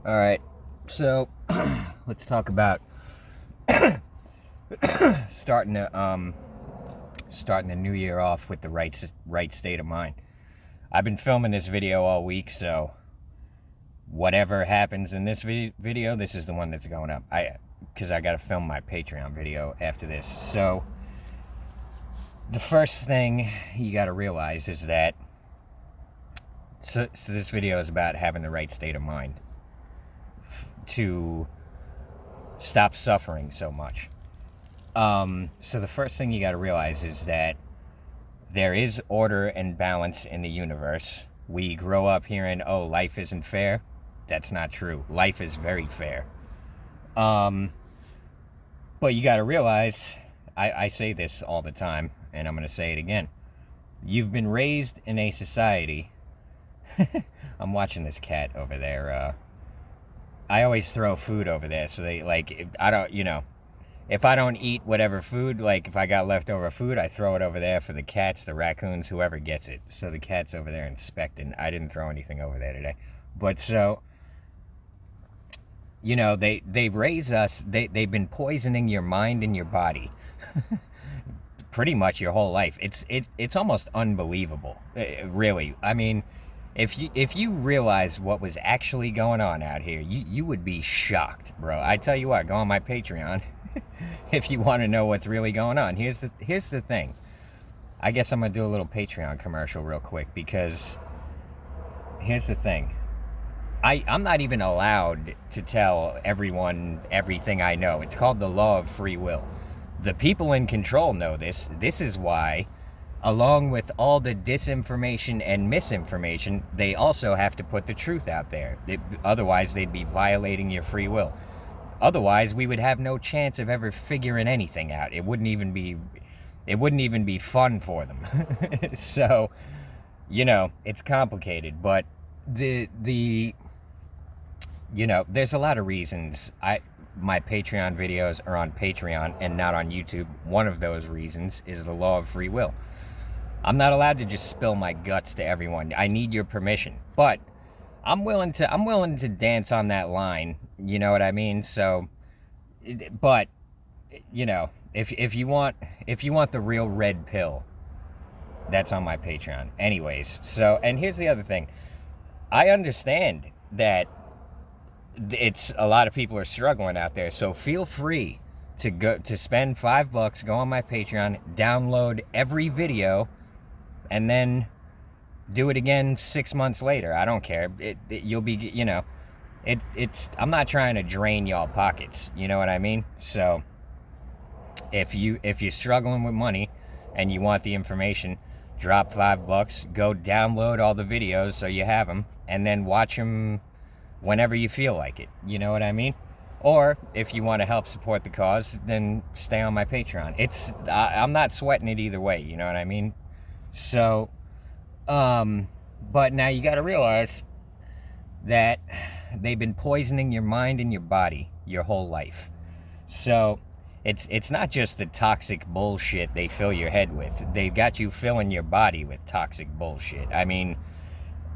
All right, so let's talk about starting the new year off with the right state of mind. I've been filming this video all week, so whatever happens in this video, this is the one that's going up. Because I got to film my Patreon video after this. So the first thing you got to realize is that so this video is about having the right state of mind to stop suffering so much. So the first thing you got to realize is that there is order and balance in the universe. We grow up hearing, oh, life isn't fair. That's not true. Life is very fair. But you got to realize, I say this all the time, and I'm going to say it again. You've been raised in a society. I'm watching this cat over there. I always throw food over there, so they, like, if I don't eat whatever food, like, if I got leftover food, I throw it over there for the cats, the raccoons, whoever gets it. So the cat's over there inspecting. I didn't throw anything over there today. But so, they raise us, they've been poisoning your mind and your body pretty much your whole life. It's almost unbelievable, really. I mean, if you realize what was actually going on out here, you would be shocked, bro. I tell you what, go on my Patreon if you want to know what's really going on. Here's the thing. I guess I'm gonna do a little Patreon commercial real quick, because here's the thing. I'm not even allowed to tell everyone everything I know. It's called the law of free will. The people in control know this. This is why, along with all the disinformation and misinformation, they also have to put the truth out there. Otherwise, they'd be violating your free will. Otherwise, we would have no chance of ever figuring anything out. It wouldn't even be fun for them. So, it's complicated, but there's a lot of reasons my Patreon videos are on Patreon and not on YouTube. One of those reasons is the law of free will. I'm not allowed to just spill my guts to everyone. I need your permission. But I'm willing to dance on that line, you know what I mean? So, but if you want the real red pill, that's on my Patreon. Anyways, so, and here's the other thing. I understand that it's a lot of people are struggling out there, so feel free to spend $5, go on my Patreon, download every video, and then do it again 6 months later. I don't care. You'll be, I'm not trying to drain y'all pockets. You know what I mean? So if you're struggling with money and you want the information, drop $5, go download all the videos so you have them, and then watch them whenever you feel like it. You know what I mean? Or if you want to help support the cause, then stay on my Patreon. I'm not sweating it either way. You know what I mean? So, but now you got to realize that they've been poisoning your mind and your body your whole life. So it's not just the toxic bullshit they fill your head with. They've got you filling your body with toxic bullshit. I mean,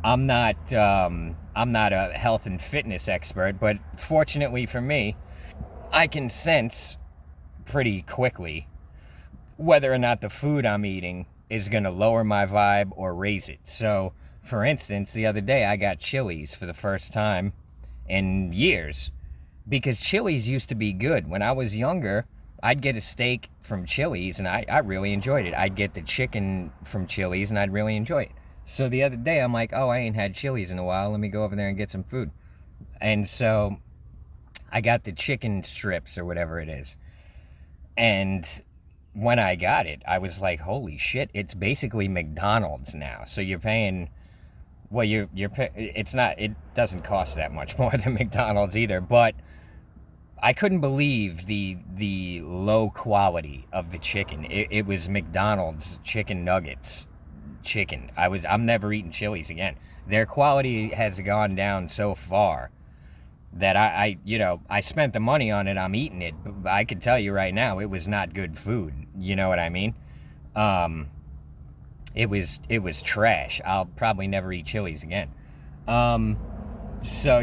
I'm not a health and fitness expert, but fortunately for me, I can sense pretty quickly whether or not the food I'm eating is going to lower my vibe or raise it. So, for instance, the other day I got Chili's for the first time in years, because Chili's used to be good. When I was younger, I'd get a steak from Chili's and I really enjoyed it. I'd get the chicken from Chili's and I'd really enjoy it. So the other day I'm like, oh, I ain't had Chili's in a while. Let me go over there and get some food. And so I got the chicken strips or whatever it is. And when I got it, I was like, holy shit, it's basically McDonald's now. So you're paying, well, it doesn't cost that much more than McDonald's either, but I couldn't believe the low quality of the chicken. It was McDonald's chicken nuggets chicken. I'm never eating Chili's again. Their quality has gone down so far that I spent the money on it. I'm eating it, but I can tell you right now, it was not good food. You know what I mean? It was trash. I'll probably never eat Chili's again. So,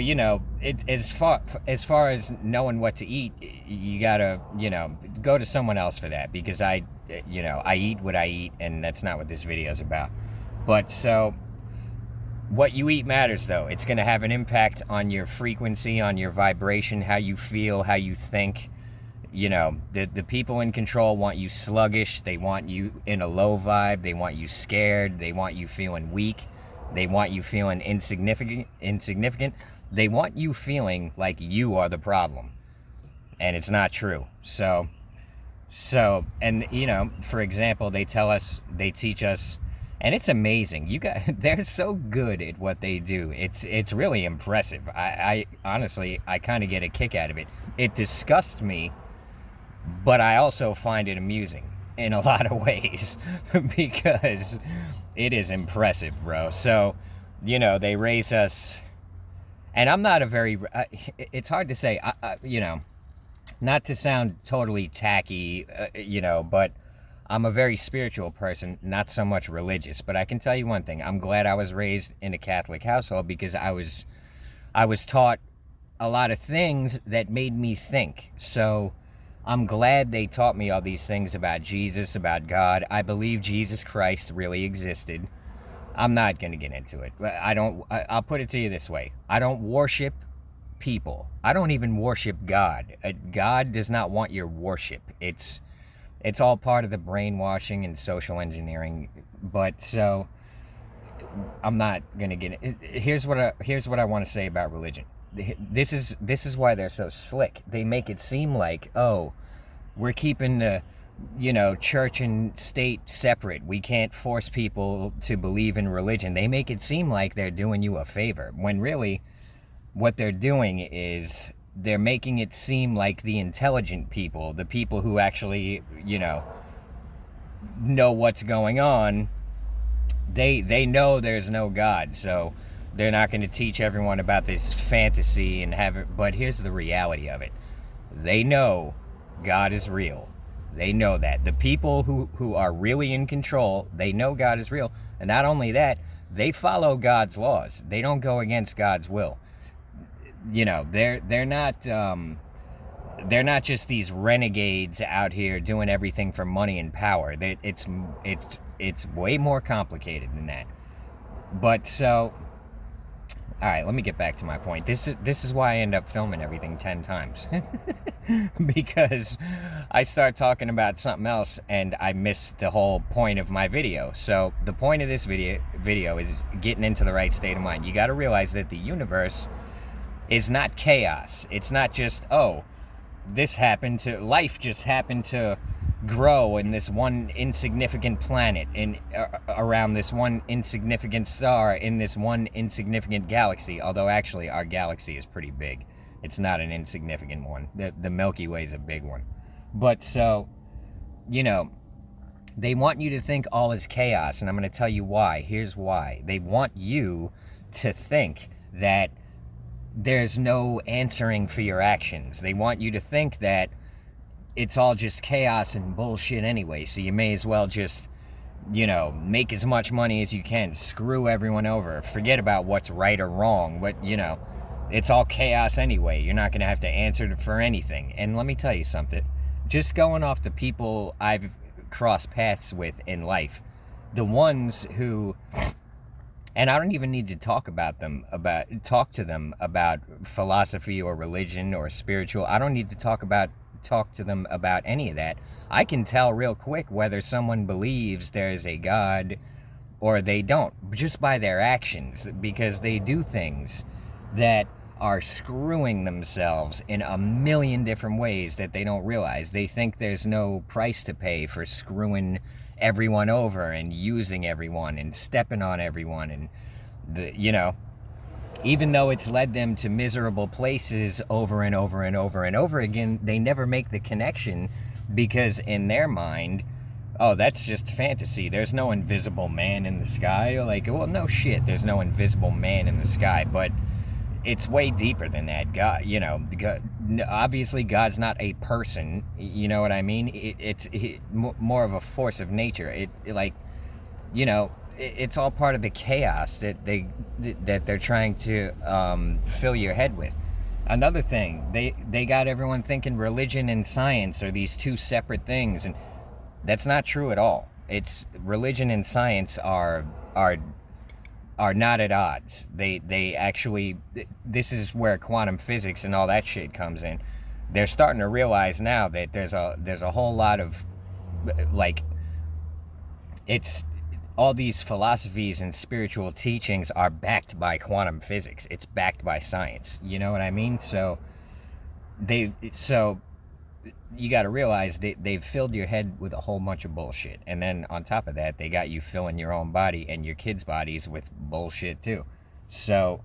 as far as knowing what to eat, you gotta, go to someone else for that, because I eat what I eat, and that's not what this video is about. But so, what you eat matters, though. It's gonna have an impact on your frequency, on your vibration, how you feel, how you think. The people in control want you sluggish. They want you in a low vibe. They want you scared. They want you feeling weak. They want you feeling insignificant. They want you feeling like you are the problem. And it's not true. So, and for example, they teach us, and it's amazing. They're so good at what they do. It's really impressive. I honestly, I kind of get a kick out of it. It disgusts me, but I also find it amusing in a lot of ways, because it is impressive, bro. So, they raise us, and I'm not a very, it's hard to say, not to sound totally tacky, but I'm a very spiritual person, not so much religious. But I can tell you one thing: I'm glad I was raised in a Catholic household, because I was taught a lot of things that made me think. So I'm glad they taught me all these things about Jesus, about God. I believe Jesus Christ really existed. I'm not going to get into it. I'll put it to you this way. I don't worship people. I don't even worship God. God does not want your worship. It's all part of the brainwashing and social engineering. But so I'm not going to get it. Here's what I want to say about religion. This is why they're so slick. They make it seem like, oh, we're keeping the church and state separate. We can't force people to believe in religion. They make it seem like they're doing you a favor, when really what they're doing is they're making it seem like the intelligent people, the people who actually know what's going on, they know there's no God. So they're not going to teach everyone about this fantasy and have it. But here's the reality of it. They know God is real. They know that. The people who are really in control, they know God is real. And not only that, they follow God's laws. They don't go against God's will. They're not just these renegades out here doing everything for money and power. It's way more complicated than that. But so, all right, let me get back to my point. This is why I end up filming everything 10 times. Because I start talking about something else and I miss the whole point of my video. So the point of this video is getting into the right state of mind. You got to realize that the universe is not chaos. It's not just, oh, life just happened to grow in this one insignificant planet, around this one insignificant star, in this one insignificant galaxy. Although actually our galaxy is pretty big. It's not an insignificant one. The Milky Way is a big one. But so, they want you to think all is chaos, and I'm going to tell you why. Here's why. They want you to think that there's no answering for your actions. They want you to think that it's all just chaos and bullshit anyway, so you may as well just, make as much money as you can, screw everyone over, forget about what's right or wrong, but, it's all chaos anyway. You're not going to have to answer for anything. And let me tell you something. Just going off the people I've crossed paths with in life, the ones who... And I don't even need to talk to them about philosophy or religion or spiritual. I don't need to talk to them about any of that. I can tell real quick whether someone believes there's a God or they don't, just by their actions, because they do things that are screwing themselves in a million different ways that they don't realize. They think there's no price to pay for screwing everyone over and using everyone and stepping on everyone, and even though it's led them to miserable places over and over and over and over again, they never make the connection, because in their mind, oh, that's just fantasy. There's no invisible man in the sky. Like, well, no shit, there's no invisible man in the sky, but it's way deeper than that. God, obviously God's not a person, you know what I mean? It's more of a force of nature. it's all part of the chaos that they're trying to fill your head with. Another thing, they got everyone thinking religion and science are these two separate things, and that's not true at all. It's religion and science are not at odds. They actually, this is where quantum physics and all that shit comes in. They're starting to realize now that there's a whole lot of, like, it's all these philosophies and spiritual teachings are backed by quantum physics. It's backed by science. You know what I mean? So you got to realize they've filled your head with a whole bunch of bullshit. And then on top of that, they got you filling your own body and your kids' bodies with bullshit too. So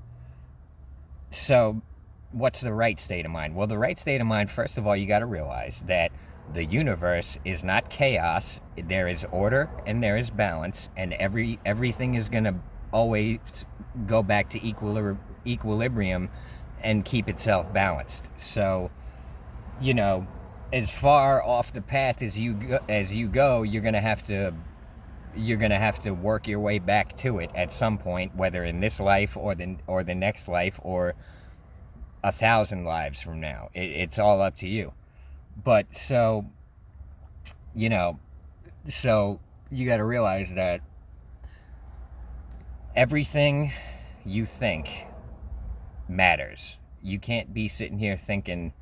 what's the right state of mind? Well, the right state of mind, first of all, you got to realize that the universe is not chaos. There is order and there is balance, and everything is going to always go back to equilibrium and keep itself balanced. So, you know, as far off the path as you go, you're going to have to work your way back to it at some point, whether in this life or the next life or 1,000 lives from now. It's all up to you. But so you got to realize that everything you think matters. You can't be sitting here thinking,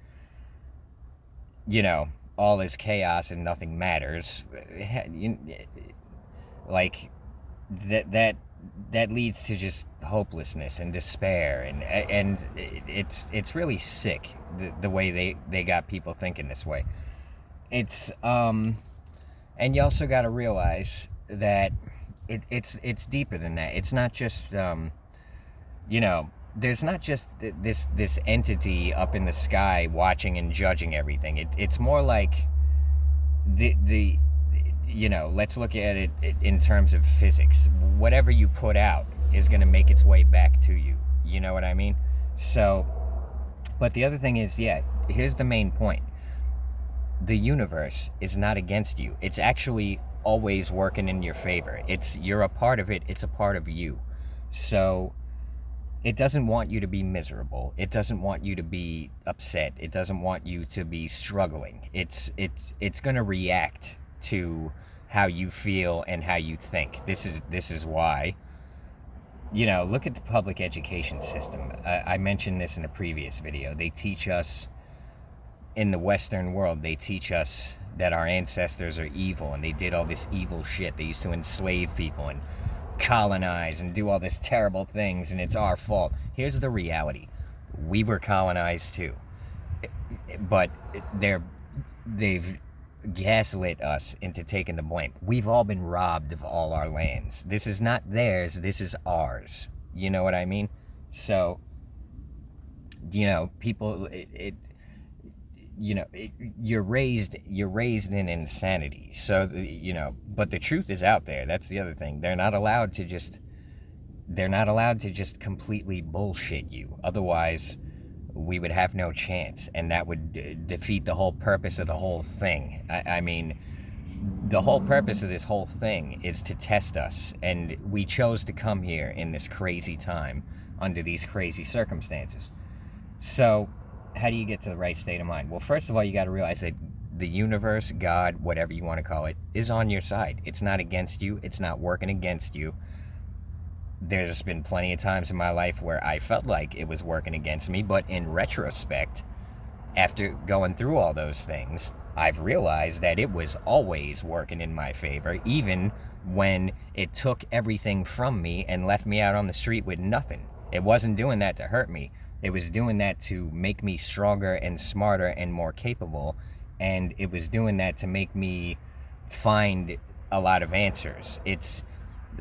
all is chaos and nothing matters. Like that leads to just hopelessness and despair, and it's really sick the way they got people thinking this way. It's and you also got to realize that it's deeper than that. It's not just there's not just this entity up in the sky watching and judging everything. It's more like the let's look at it in terms of physics. Whatever you put out is going to make its way back to you. You know what I mean? So, but the other thing is, here's the main point. The universe is not against you. It's actually always working in your favor. You're a part of it. It's a part of you. So it doesn't want you to be miserable. It doesn't want you to be upset. It doesn't want you to be struggling. It's going to react to how you feel and how you think. This is why, look at the public education system. I mentioned this in a previous video. They teach us, in the Western world, they teach us that our ancestors are evil and they did all this evil shit. They used to enslave people and colonize and do all this terrible things, and it's our fault. Here's the reality. We were colonized too. But they've gaslit us into taking the blame. We've all been robbed of all our lands. This is not theirs, this is ours. You know what I mean? So, people, you're raised in insanity. So, but the truth is out there. That's the other thing. They're not allowed to just completely bullshit you. Otherwise, we would have no chance, and that would defeat the whole purpose of the whole thing. I mean, the whole purpose of this whole thing is to test us, and we chose to come here in this crazy time under these crazy circumstances. So, how do you get to the right state of mind? Well, first of all, you got to realize that the universe, God, whatever you want to call it, is on your side. It's not against you. It's not working against you. There's been plenty of times in my life where I felt like it was working against me, but in retrospect, after going through all those things, I've realized that it was always working in my favor, even when it took everything from me and left me out on the street with nothing. It wasn't doing that to hurt me. It was doing that to make me stronger and smarter and more capable, and it was doing that to make me find a lot of answers.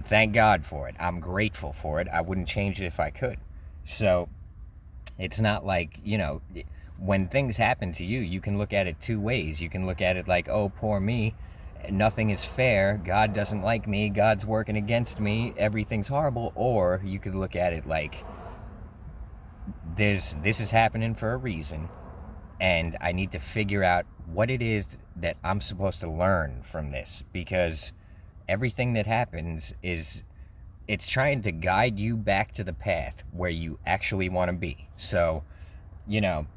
Thank God for it. I'm grateful for it. I wouldn't change it if I could. So it's not like, when things happen to you, you can look at it two ways. You can look at it like, oh, poor me. Nothing is fair. God doesn't like me. God's working against me. Everything's horrible. Or you could look at it like, this is happening for a reason, and I need to figure out what it is that I'm supposed to learn from this, because everything that happens is it's trying to guide you back to the path where you actually want to be. So, you know,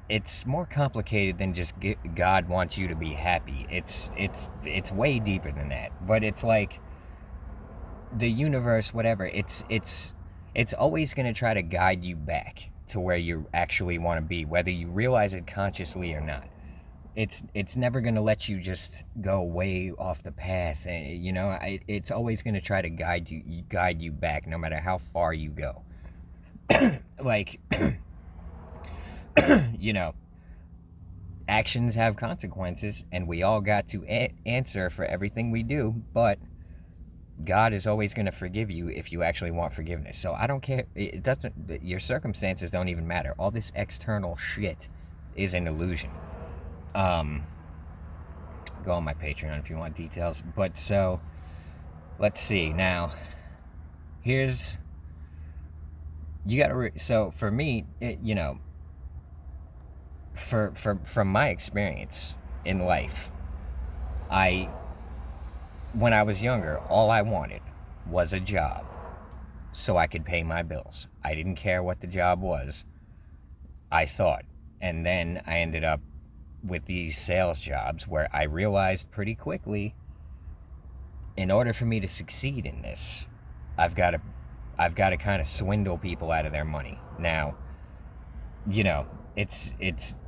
it's more complicated than just God wants you to be happy. It's way deeper than that. But it's like the universe, whatever. It's always going to try to guide you back to where you actually want to be, whether you realize it consciously or not. It's never going to let you just go way off the path. You know, it's always going to try to guide you back, no matter how far you go. Like, you know, actions have consequences, and we all got to answer for everything we do, but God is always going to forgive you if you actually want forgiveness. So I don't care. It doesn't. Your circumstances don't even matter. All this external shit is an illusion. Go on my Patreon if you want details. But so, let's see. Now, here's, you gotta, so for me, you know, from my experience in life, when I was younger, all I wanted was a job so I could pay my bills. I didn't care what the job was, I thought. And then I ended up with these sales jobs where I realized pretty quickly, in order for me to succeed in this, I've got to kind of swindle people out of their money. Now, you know, it's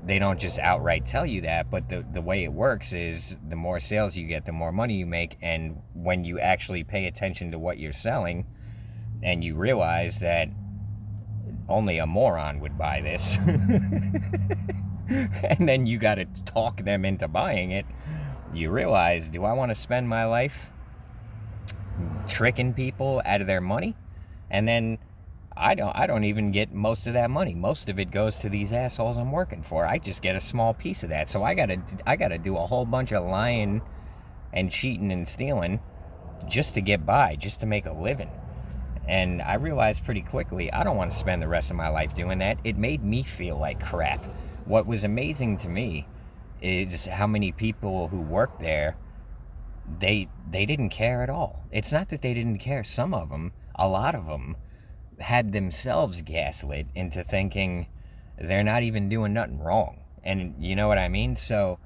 they don't just outright tell you that, but the way it works is the more sales you get, the more money you make. And when you actually pay attention to what you're selling and you realize that only a moron would buy this and then you got to talk them into buying it, you realize, do I want to spend my life tricking people out of their money? And then I don't even get most of that money. Most of it goes to these assholes I'm working for. I just get a small piece of that. So I gotta do a whole bunch of lying and cheating and stealing just to get by, just to make a living. And I realized pretty quickly, I don't want to spend the rest of my life doing that. It made me feel like crap. What was amazing to me is how many people who worked there, they didn't care at all. It's not that they didn't care. Some of them, a lot of them, had themselves gaslit into thinking they're not even doing nothing wrong. And you know what I mean? So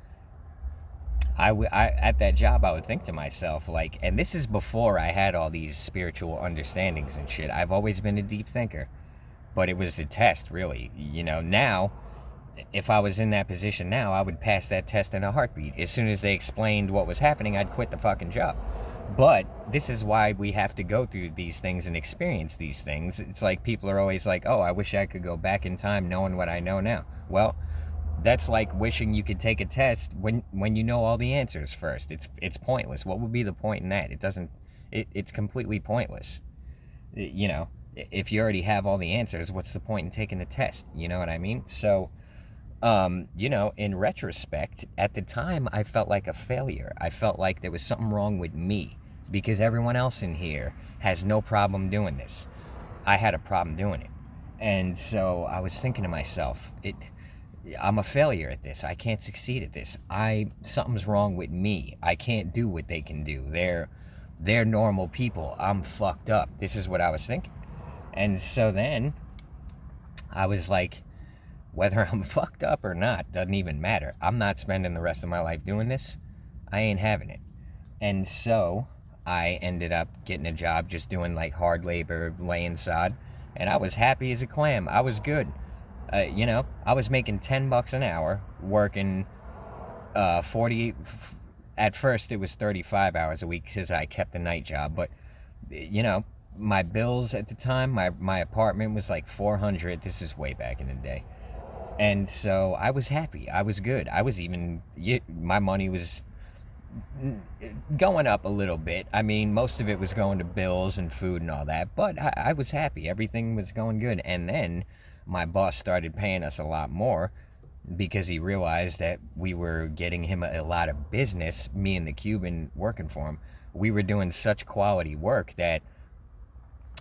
I at that job, I would think to myself, like, and this is before I had all these spiritual understandings and shit. I've always been a deep thinker, but it was a test, really. You know, now, if I was in that position now, I would pass that test in a heartbeat. As soon as they explained what was happening, I'd quit the fucking job. But this is why we have to go through these things and experience these things. It's like people are always like, oh, I wish I could go back in time knowing what I know now. Well, that's like wishing you could take a test when you know all the answers first. It's pointless. What would be the point in that? It's completely pointless. You know, if you already have all the answers, what's the point in taking the test? You know what I mean? So, you know, in retrospect, at the time, I felt like a failure. I felt like there was something wrong with me because everyone else in here has no problem doing this. I had a problem doing it. And so I was thinking to myself, I'm a failure at this. I can't succeed at this. Something's wrong with me. I can't do what they can do. They're normal people. I'm fucked up. This is what I was thinking. And so then I was like, whether I'm fucked up or not doesn't even matter. I'm not spending the rest of my life doing this. I ain't having it. And so I ended up getting a job just doing like hard labor, laying sod, and I was happy as a clam. I was good. You know, I was making $10 an hour, working 40. At first, it was 35 hours a week because I kept the night job. But you know, my bills at the time, my apartment was like $400. This is way back in the day. And so I was happy. I was good. I was even, my money was going up a little bit. I mean, most of it was going to bills and food and all that, but I was happy. Everything was going good. And then my boss started paying us a lot more because he realized that we were getting him a lot of business, me and the Cuban working for him. We were doing such quality work that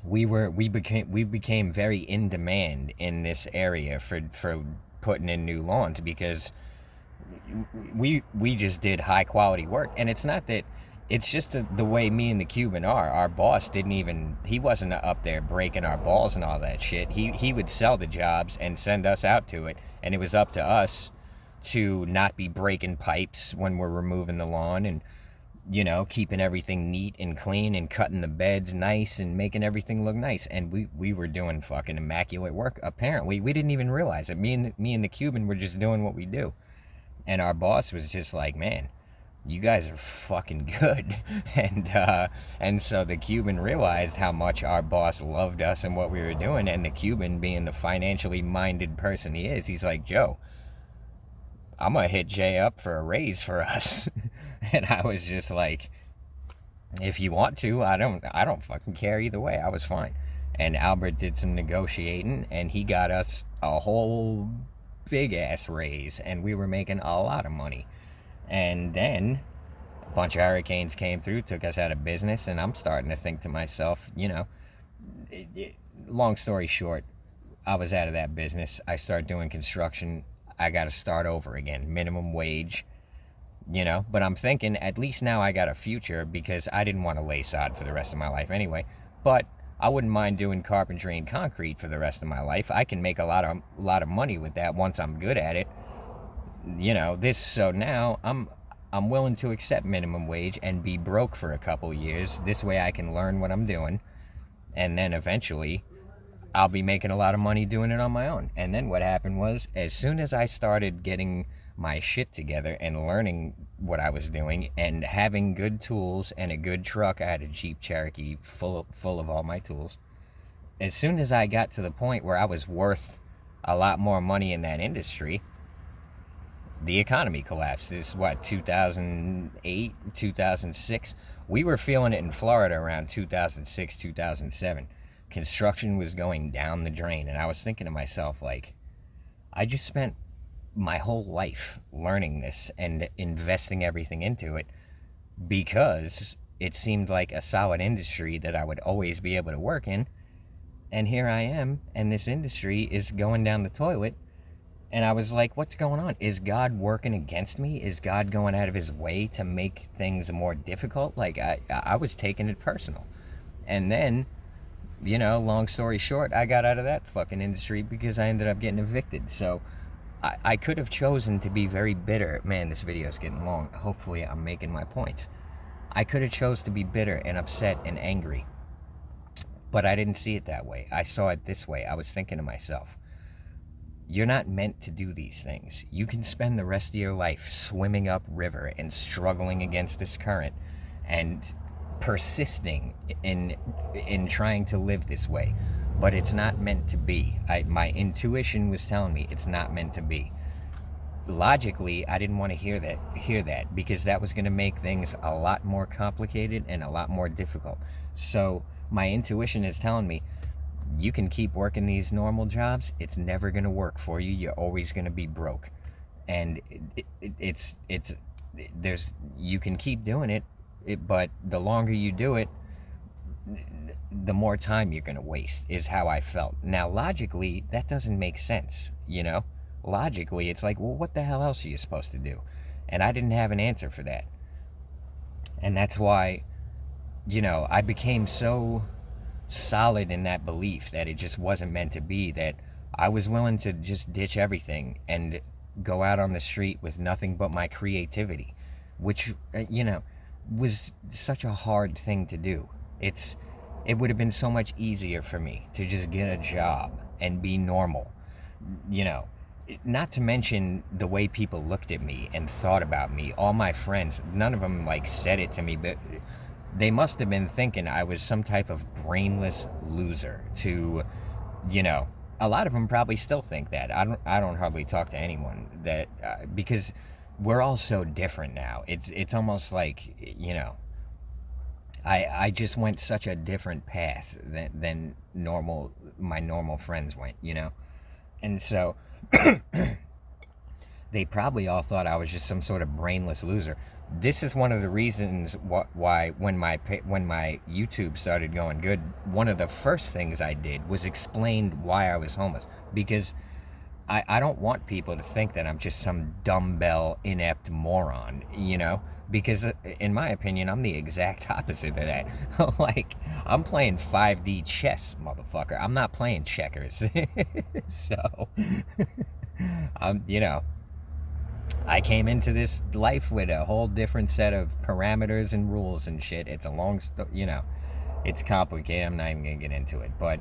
we became very in demand in this area for putting in new lawns because we just did high quality work. And it's not that it's just the way me and the Cuban are. Our boss he wasn't up there breaking our balls and all that shit. He would sell the jobs and send us out to it, and it was up to us to not be breaking pipes when we're removing the lawn, and keeping everything neat and clean and cutting the beds nice and making everything look nice. And we were doing fucking immaculate work. Apparently, we didn't even realize it. Me and the Cuban were just doing what we do, and our boss was just like, man, you guys are fucking good. And so the Cuban realized how much our boss loved us and what we were doing. And the Cuban, being the financially minded person he is, he's like, Joe, I'm gonna hit Jay up for a raise for us. And I was just like, if you want to, I don't fucking care either way. I was fine. And Albert did some negotiating, and he got us a whole big ass raise, and we were making a lot of money. And then a bunch of hurricanes came through, took us out of business, and I'm starting to think to myself, long story short, I was out of that business. I started doing construction. I got to start over again, minimum wage, but I'm thinking at least now I got a future, because I didn't want to lay sod for the rest of my life anyway. But I wouldn't mind doing carpentry and concrete for the rest of my life. I can make a lot of money with that once I'm good at it. So now I'm willing to accept minimum wage and be broke for a couple years. This way I can learn what I'm doing, and then eventually I'll be making a lot of money doing it on my own. And then what happened was, as soon as I started getting my shit together and learning what I was doing and having good tools and a good truck, I had a Jeep Cherokee full of all my tools. As soon as I got to the point where I was worth a lot more money in that industry, the economy collapsed. This is 2008, 2006. We were feeling it in Florida around 2006, 2007. Construction was going down the drain, and I was thinking to myself, like, I just spent my whole life learning this and investing everything into it because it seemed like a solid industry that I would always be able to work in. And here I am, and this industry is going down the toilet. And I was like, what's going on? Is God working against me? Is God going out of his way to make things more difficult? Like, I was taking it personal. And then, long story short, I got out of that fucking industry because I ended up getting evicted. So I could have chosen to be very bitter. Man, this video is getting long. Hopefully I'm making my point. I could have chose to be bitter and upset and angry. But I didn't see it that way. I saw it this way. I was thinking to myself, you're not meant to do these things. You can spend the rest of your life swimming upriver and struggling against this current and persisting in trying to live this way. But it's not meant to be. My intuition was telling me it's not meant to be. Logically, I didn't want to hear that because that was going to make things a lot more complicated and a lot more difficult. So my intuition is telling me, you can keep working these normal jobs. It's never going to work for you. You're always going to be broke. And you can keep doing it, but the longer you do it, the more time you're going to waste, is how I felt. Now, logically, that doesn't make sense, Logically, it's like, well, what the hell else are you supposed to do? And I didn't have an answer for that. And that's why, I became so solid in that belief that it just wasn't meant to be, that I was willing to just ditch everything and go out on the street with nothing but my creativity, which, was such a hard thing to do. It would have been so much easier for me to just get a job and be normal, not to mention the way people looked at me and thought about me. All my friends, none of them said it to me, but they must have been thinking I was some type of brainless loser to, a lot of them probably still think that. I don't hardly talk to anyone that, because we're all so different now. It's almost like, I just went such a different path than my normal friends went, And so they probably all thought I was just some sort of brainless loser. This is one of the reasons why when my YouTube started going good, one of the first things I did was explain why I was homeless. Because I don't want people to think that I'm just some dumbbell, inept moron, because in my opinion, I'm the exact opposite of that. Like, I'm playing 5D chess, motherfucker. I'm not playing checkers. So, I came into this life with a whole different set of parameters and rules and shit. It's a long, it's complicated. I'm not even going to get into it, but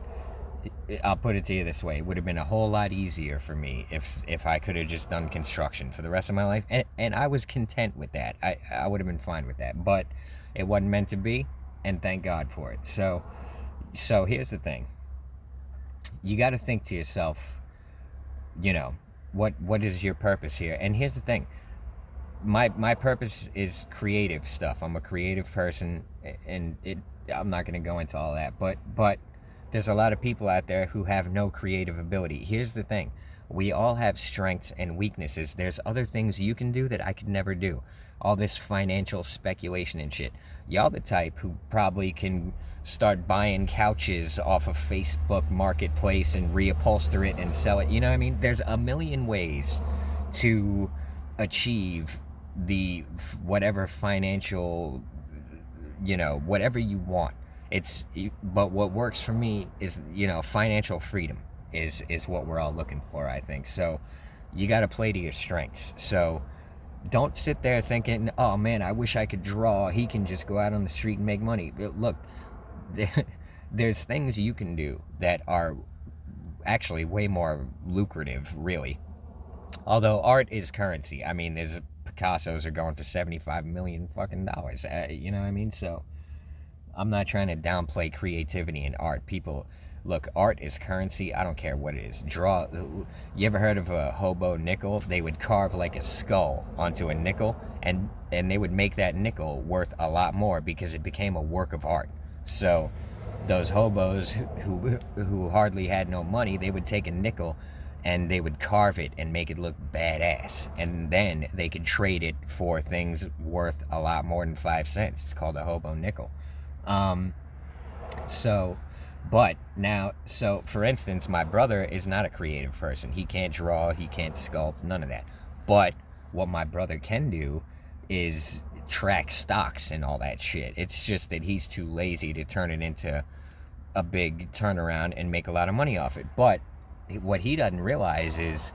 I'll put it to you this way. It would have been a whole lot easier for me if I could have just done construction for the rest of my life. And I was content with that. I would have been fine with that. But it wasn't meant to be, and thank God for it. So here's the thing. You got to think to yourself, what is your purpose here? And here's the thing. My purpose is creative stuff. I'm a creative person, and I'm not going to go into all that. But there's a lot of people out there who have no creative ability. Here's the thing. We all have strengths and weaknesses. There's other things you can do that I could never do. All this financial speculation and shit. Y'all the type who probably can start buying couches off of Facebook Marketplace and reupholster it and sell it. You know what I mean? There's a million ways to achieve the whatever financial, whatever you want. But what works for me is, financial freedom is what we're all looking for, I think. So you got to play to your strengths. So don't sit there thinking, oh man, I wish I could draw. He can just go out on the street and make money. Look, there's things you can do that are actually way more lucrative, really. Although art is currency. I mean, there's Picassos are going for $75 million fucking dollars. You know what I mean? So I'm not trying to downplay creativity in art. People, look, art is currency. I don't care what it is. You ever heard of a hobo nickel? They would carve like a skull onto a nickel, and they would make that nickel worth a lot more because it became a work of art. So those hobos who hardly had no money, they would take a nickel and they would carve it and make it look badass, and then they could trade it for things worth a lot more than 5 cents. It's called a hobo nickel. So for instance, my brother is not a creative person. He can't draw, he can't sculpt, none of that. But what my brother can do is track stocks and all that shit. It's just that he's too lazy to turn it into a big turnaround and make a lot of money off it. But what he doesn't realize is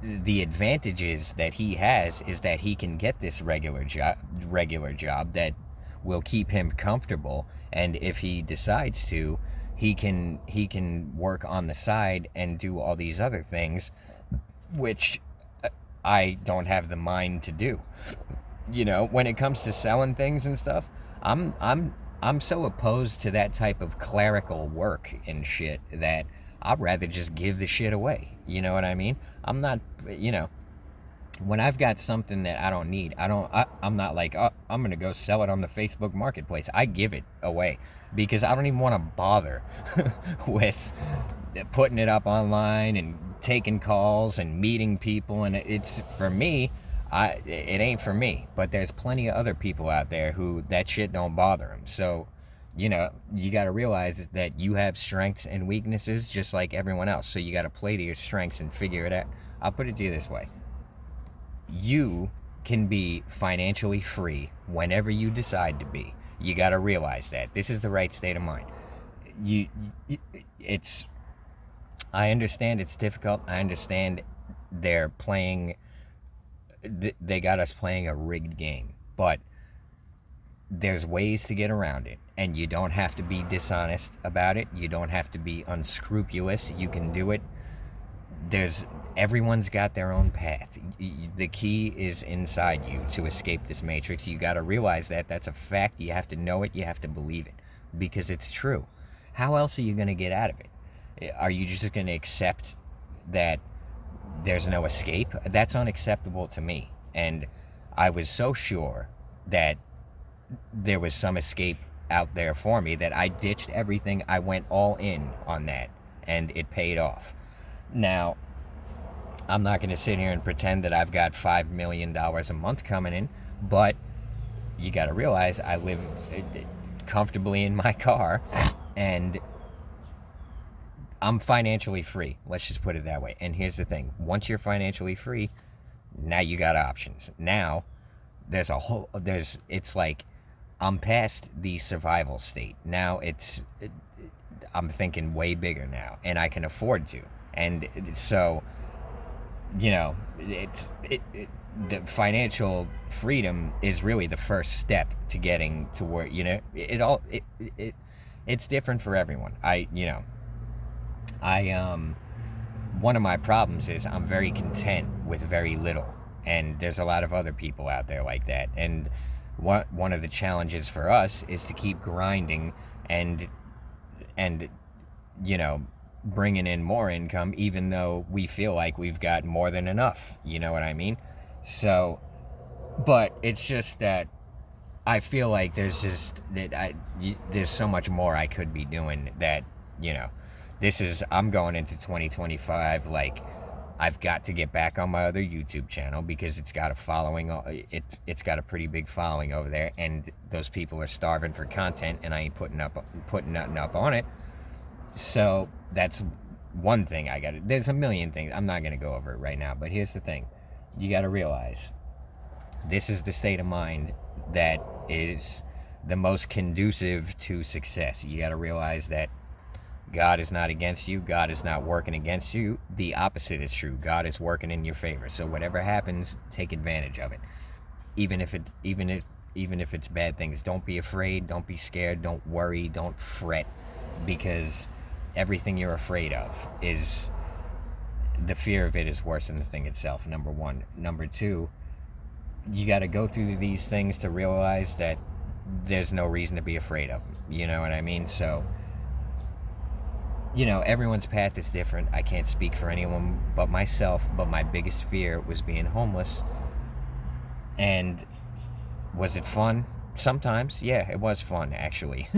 the advantages that he has is that he can get this regular job that will keep him comfortable, and if he decides to, he can work on the side and do all these other things, which I don't have the mind to do. When it comes to selling things and stuff, I'm so opposed to that type of clerical work and shit that I'd rather just give the shit away. You know what I mean? I'm not, when I've got something that I don't need, I'm not like, oh, I'm going to go sell it on the Facebook Marketplace. I give it away because I don't even want to bother with putting it up online and taking calls and meeting people. And it's, for me, it ain't for me. But there's plenty of other people out there who that shit don't bother them. So, you got to realize that you have strengths and weaknesses just like everyone else. So you got to play to your strengths and figure it out. I'll put it to you this way. You can be financially free whenever you decide to be. You got to realize that. This is the right state of mind. I understand it's difficult. I understand they got us playing a rigged game. But there's ways to get around it. And you don't have to be dishonest about it. You don't have to be unscrupulous. You can do it. Everyone's got their own path. The key is inside you to escape this matrix. You got to realize that. That's a fact. You have to know it. You have to believe it because it's true. How else are you going to get out of it? Are you just going to accept that there's no escape? That's unacceptable to me. And I was so sure that there was some escape out there for me that I ditched everything. I went all in on that, and it paid off. Now, I'm not going to sit here and pretend that I've got $5 million a month coming in, but you got to realize I live comfortably in my car, and I'm financially free. Let's just put it that way. And here's the thing. Once you're financially free, now you got options. Now, it's like, I'm past the survival state. Now I'm thinking way bigger now, and I can afford to. And so, the financial freedom is really the first step to getting to where, it's different for everyone. One of my problems is I'm very content with very little, and there's a lot of other people out there like that. And one of the challenges for us is to keep grinding and bringing in more income, even though we feel like we've got more than enough. You know what I mean? So, but it's just that I feel like there's so much more I could be doing that, I'm going into 2025 like, I've got to get back on my other YouTube channel because it's got a following. It's got a pretty big following over there, and those people are starving for content, and I ain't putting nothing up on it. So that's one thing I got. There's a million things. I'm not gonna go over it right now, but here's the thing: you got to realize this is the state of mind that is the most conducive to success. You got to realize that God is not against you. God is not working against you. The opposite is true. God is working in your favor. So whatever happens, take advantage of it. Even if it's bad things, don't be afraid. Don't be scared. Don't worry. Don't fret, because everything you're afraid of is, the fear of it is worse than the thing itself. Number one. Number two, you got to go through these things to realize that there's no reason to be afraid of them. You know what I mean? So, everyone's path is different. I can't speak for anyone but myself, but my biggest fear was being homeless. And was it fun? Sometimes. Yeah, it was fun, actually.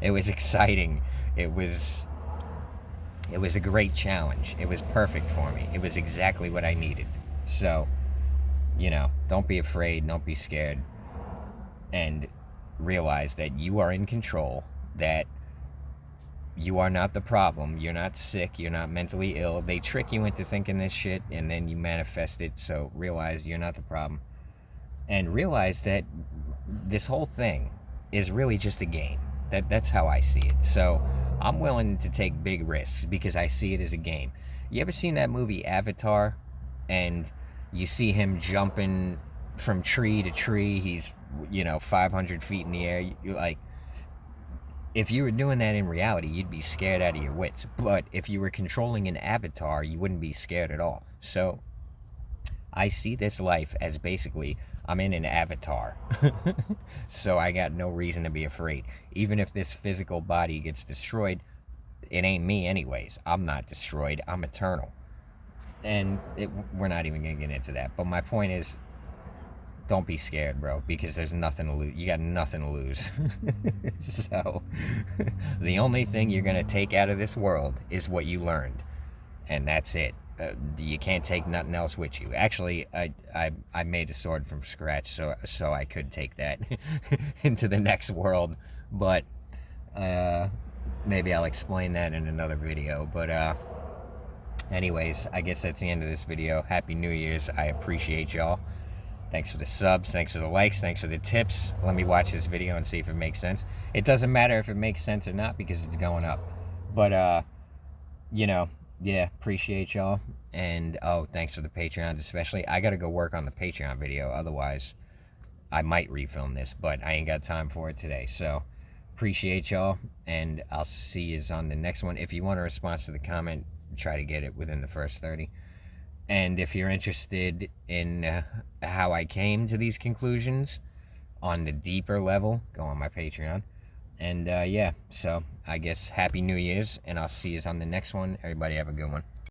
It was exciting. It was a great challenge. It was perfect for me. It was exactly what I needed. So, don't be afraid. Don't be scared. And realize that you are in control, that you are not the problem. You're not sick. You're not mentally ill. They trick you into thinking this shit, and then you manifest it. So realize you're not the problem. And realize that this whole thing is really just a game. That's how I see it. So I'm willing to take big risks because I see it as a game. You ever seen that movie Avatar? And you see him jumping from tree to tree. He's, 500 feet in the air. You're like, if you were doing that in reality, you'd be scared out of your wits. But if you were controlling an avatar, you wouldn't be scared at all. So I see this life as basically, I'm in an avatar. So I got no reason to be afraid. Even if this physical body gets destroyed, it ain't me anyways. I'm not destroyed. I'm eternal. And we're not even going to get into that. But my point is, don't be scared, bro, because there's nothing to lose. You got nothing to lose. So the only thing you're going to take out of this world is what you learned. And that's it. You can't take nothing else with you. Actually, I made a sword from scratch, so I could take that into the next world. But maybe I'll explain that in another video. But anyways, I guess that's the end of this video. Happy New Year's. I appreciate y'all. Thanks for the subs, thanks for the likes, thanks for the tips. Let me watch this video and see if it makes sense. It doesn't matter if it makes sense or not because it's going up. But, yeah, appreciate y'all. And, thanks for the Patreons especially. I got to go work on the Patreon video. Otherwise, I might refilm this, but I ain't got time for it today. So, appreciate y'all, and I'll see you on the next one. If you want a response to the comment, try to get it within the first 30. And if you're interested in how I came to these conclusions on the deeper level, go on my Patreon. And yeah, so I guess Happy New Year's, and I'll see you on the next one. Everybody have a good one.